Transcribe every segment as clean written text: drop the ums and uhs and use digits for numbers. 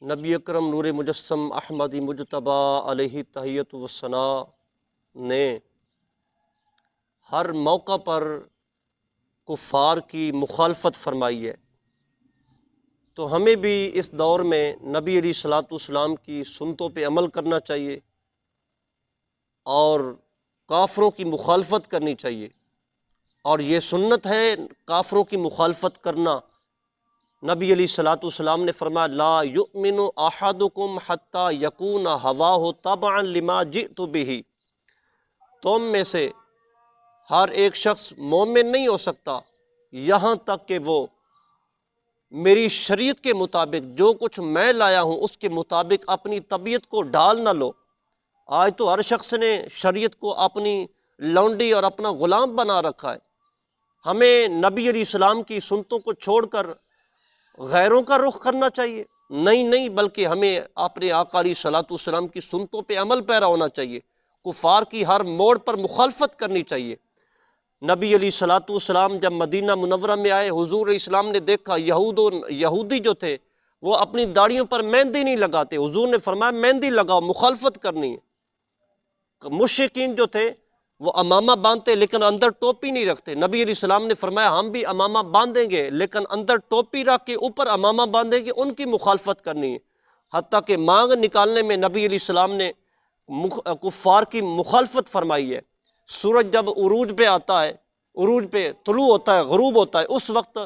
نبی اکرم نور مجسم احمد مجتبی علیہ تحیت والثناء نے ہر موقع پر کفار کی مخالفت فرمائی ہے، تو ہمیں بھی اس دور میں نبی علیہ الصلوۃ والسلام کی سنتوں پہ عمل کرنا چاہیے اور کافروں کی مخالفت کرنی چاہیے۔ اور یہ سنت ہے کافروں کی مخالفت کرنا۔ نبی علیہ الصلوۃ والسلام نے فرمایا لا یؤمن احدکم حتی یکون ہواہ تبعا لما جئت بہ، تم میں سے ہر ایک شخص مومن نہیں ہو سکتا یہاں تک کہ وہ میری شریعت کے مطابق جو کچھ میں لایا ہوں اس کے مطابق اپنی طبیعت کو ڈال نہ لو۔ آج تو ہر شخص نے شریعت کو اپنی لونڈی اور اپنا غلام بنا رکھا ہے۔ ہمیں نبی علیہ السلام کی سنتوں کو چھوڑ کر غیروں کا رخ کرنا چاہیے؟ نہیں، بلکہ ہمیں اپنے آقا علیہ الصلوۃ والسلام کی سنتوں پہ عمل پیرا ہونا چاہیے، کفار کی ہر موڑ پر مخالفت کرنی چاہیے۔ نبی علیہ الصلوۃ والسلام جب مدینہ منورہ میں آئے، حضور علیہ السلام نے دیکھا یہودی جو تھے وہ اپنی داڑھیوں پر مہندی نہیں لگاتے۔ حضور نے فرمایا مہندی لگاؤ، مخالفت کرنی ہے۔ مشرکین جو تھے وہ امامہ باندھتے لیکن اندر ٹوپی نہیں رکھتے۔ نبی علیہ السلام نے فرمایا ہم بھی امامہ باندھیں گے لیکن اندر ٹوپی رکھ کے اوپر امامہ باندھیں گے، ان کی مخالفت کرنی ہے۔ حتیٰ کہ مانگ نکالنے میں نبی علیہ السلام نے کفار کی مخالفت فرمائی ہے۔ سورج جب عروج پہ آتا ہے، عروج پہ طلوع ہوتا ہے، غروب ہوتا ہے، اس وقت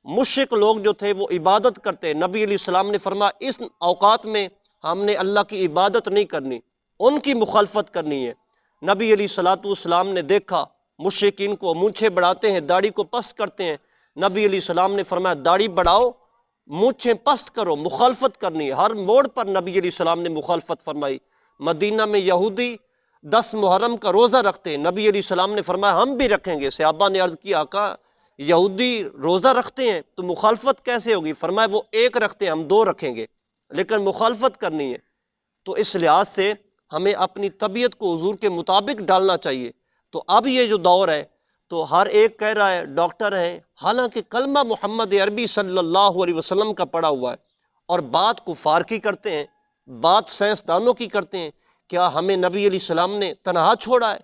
مشرک لوگ جو تھے وہ عبادت کرتے۔ نبی علیہ السلام نے فرمایا اس اوقات میں ہم نے اللہ کی عبادت نہیں کرنی، ان کی مخالفت کرنی ہے۔ نبی علیہ الصلوۃ والسلام نے دیکھا مشرکین کو مونچھیں بڑھاتے ہیں، داڑھی کو پست کرتے ہیں۔ نبی علیہ السلام نے فرمایا داڑھی بڑھاؤ، مونچھیں پست کرو، مخالفت کرنی ہے۔ ہر موڑ پر نبی علیہ السلام نے مخالفت فرمائی۔ مدینہ میں یہودی 10 محرم کا روزہ رکھتے ہیں، نبی علیہ السلام نے فرمایا ہم بھی رکھیں گے۔ صحابہ نے عرض کی آقا یہودی روزہ رکھتے ہیں تو مخالفت کیسے ہوگی؟ فرمایا وہ ایک رکھتے ہیں ہم 2 رکھیں گے، لیکن مخالفت کرنی ہے۔ تو اس لحاظ سے ہمیں اپنی طبیعت کو حضور کے مطابق ڈالنا چاہیے۔ تو اب یہ جو دور ہے تو ہر ایک کہہ رہا ہے ڈاکٹر ہے، حالانکہ کلمہ محمد عربی صلی اللہ علیہ وسلم کا پڑھا ہوا ہے، اور بات کفار کی کرتے ہیں، بات سائنسدانوں کی کرتے ہیں۔ کیا ہمیں نبی علیہ السلام نے تنہا چھوڑا ہے؟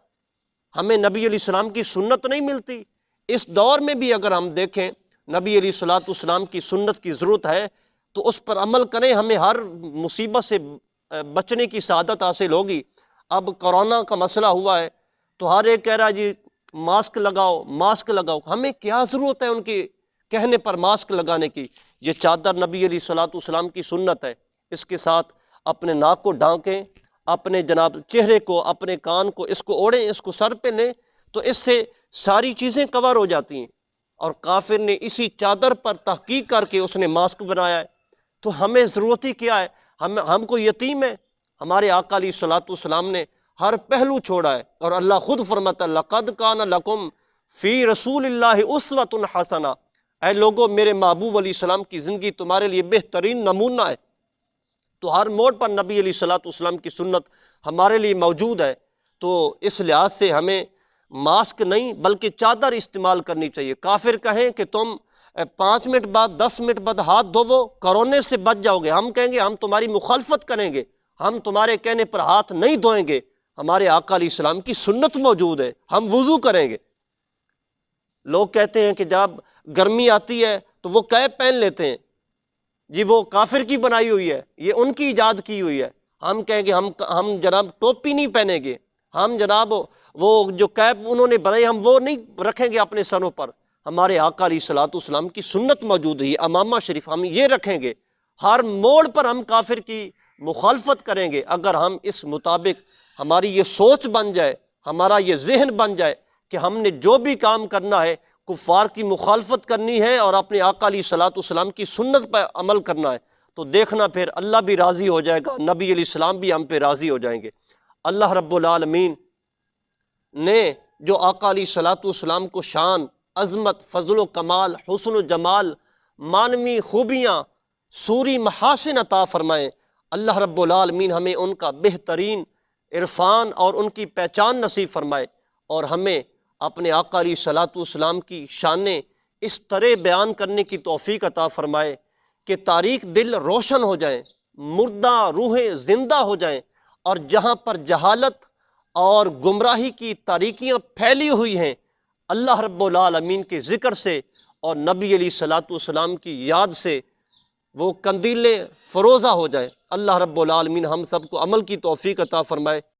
ہمیں نبی علیہ السلام کی سنت نہیں ملتی؟ اس دور میں بھی اگر ہم دیکھیں نبی علیہ الصلوۃ والسلام کی سنت کی ضرورت ہے تو اس پر عمل کریں، ہمیں ہر مصیبت سے بچنے کی سعادت حاصل ہوگی۔ اب کورونا کا مسئلہ ہوا ہے تو ہر ایک کہہ رہا ہے جی ماسک لگاؤ، ماسک لگاؤ۔ ہمیں کیا ضرورت ہے ان کے کہنے پر ماسک لگانے کی؟ یہ چادر نبی علیہ الصلوۃ والسلام کی سنت ہے، اس کے ساتھ اپنے ناک کو ڈھانکیں، اپنے جناب چہرے کو، اپنے کان کو، اس کو اوڑھیں، اس کو سر پہ لیں، تو اس سے ساری چیزیں کور ہو جاتی ہیں۔ اور کافر نے اسی چادر پر تحقیق کر کے اس نے ماسک بنایا ہے۔ تو ہمیں ضرورت ہی کیا ہے؟ ہم کو یتیم ہے؟ ہمارے آقا علیہ الصلوۃ والسلام نے ہر پہلو چھوڑا ہے، اور اللہ خود فرماتا ہے لَقَدْ كَانَ لَكُمْ فِي رَسُولِ اللَّهِ أُسْوَةٌ حَسَنَةٌ، اے لوگو میرے محبوب علیہ السلام کی زندگی تمہارے لیے بہترین نمونہ ہے۔ تو ہر موڑ پر نبی علیہ الصلوۃ والسلام کی سنت ہمارے لیے موجود ہے۔ تو اس لحاظ سے ہمیں ماسک نہیں بلکہ چادر استعمال کرنی چاہیے۔ کافر کہیں کہ تم 5 منٹ بعد 10 منٹ بعد ہاتھ دھوو، کورونے سے بچ جاؤ گے، ہم کہیں گے ہم تمہاری مخالفت کریں گے، ہم تمہارے کہنے پر ہاتھ نہیں دھوئیں گے۔ ہمارے آقا علیہ السلام کی سنت موجود ہے، ہم وضو کریں گے۔ لوگ کہتے ہیں کہ جب گرمی آتی ہے تو وہ کیپ پہن لیتے ہیں، جی وہ کافر کی بنائی ہوئی ہے، یہ ان کی ایجاد کی ہوئی ہے۔ ہم کہیں گے ہم جناب ٹوپی نہیں پہنیں گے، ہم جناب وہ جو کیپ انہوں نے بنائی ہم وہ نہیں رکھیں گے اپنے سروں پر۔ ہمارے آقا علیہ الصلوۃ والسلام کی سنت موجود ہے، امامہ شریف ہم یہ رکھیں گے۔ ہر موڑ پر ہم کافر کی مخالفت کریں گے اگر ہم اس مطابق ہماری یہ سوچ بن جائے، ہمارا یہ ذہن بن جائے کہ ہم نے جو بھی کام کرنا ہے کفار کی مخالفت کرنی ہے اور اپنے آقا علیہ الصلوۃ والسلام کی سنت پر عمل کرنا ہے، تو دیکھنا پھر اللہ بھی راضی ہو جائے گا، نبی علیہ السلام بھی ہم پہ راضی ہو جائیں گے۔ اللہ رب العالمین نے جو آقا علیہ الصلوۃ والسلام کو شان، عظمت، فضل و کمال، حسن و جمال، معنوی خوبیاں، سوری محاسن عطا فرمائے، اللہ رب العالمین ہمیں ان کا بہترین عرفان اور ان کی پہچان نصیب فرمائے، اور ہمیں اپنے آقا علیہ الصلوۃ والسلام کی شانیں اس طرح بیان کرنے کی توفیق عطا فرمائے کہ تاریک دل روشن ہو جائیں، مردہ روحیں زندہ ہو جائیں، اور جہاں پر جہالت اور گمراہی کی تاریکیاں پھیلی ہوئی ہیں، اللہ رب العالمین کے ذکر سے اور نبی علیہ الصلوۃ والسلام کی یاد سے وہ قندیلیں فروزہ ہو جائیں۔ اللہ رب العالمین ہم سب کو عمل کی توفیق عطا فرمائے۔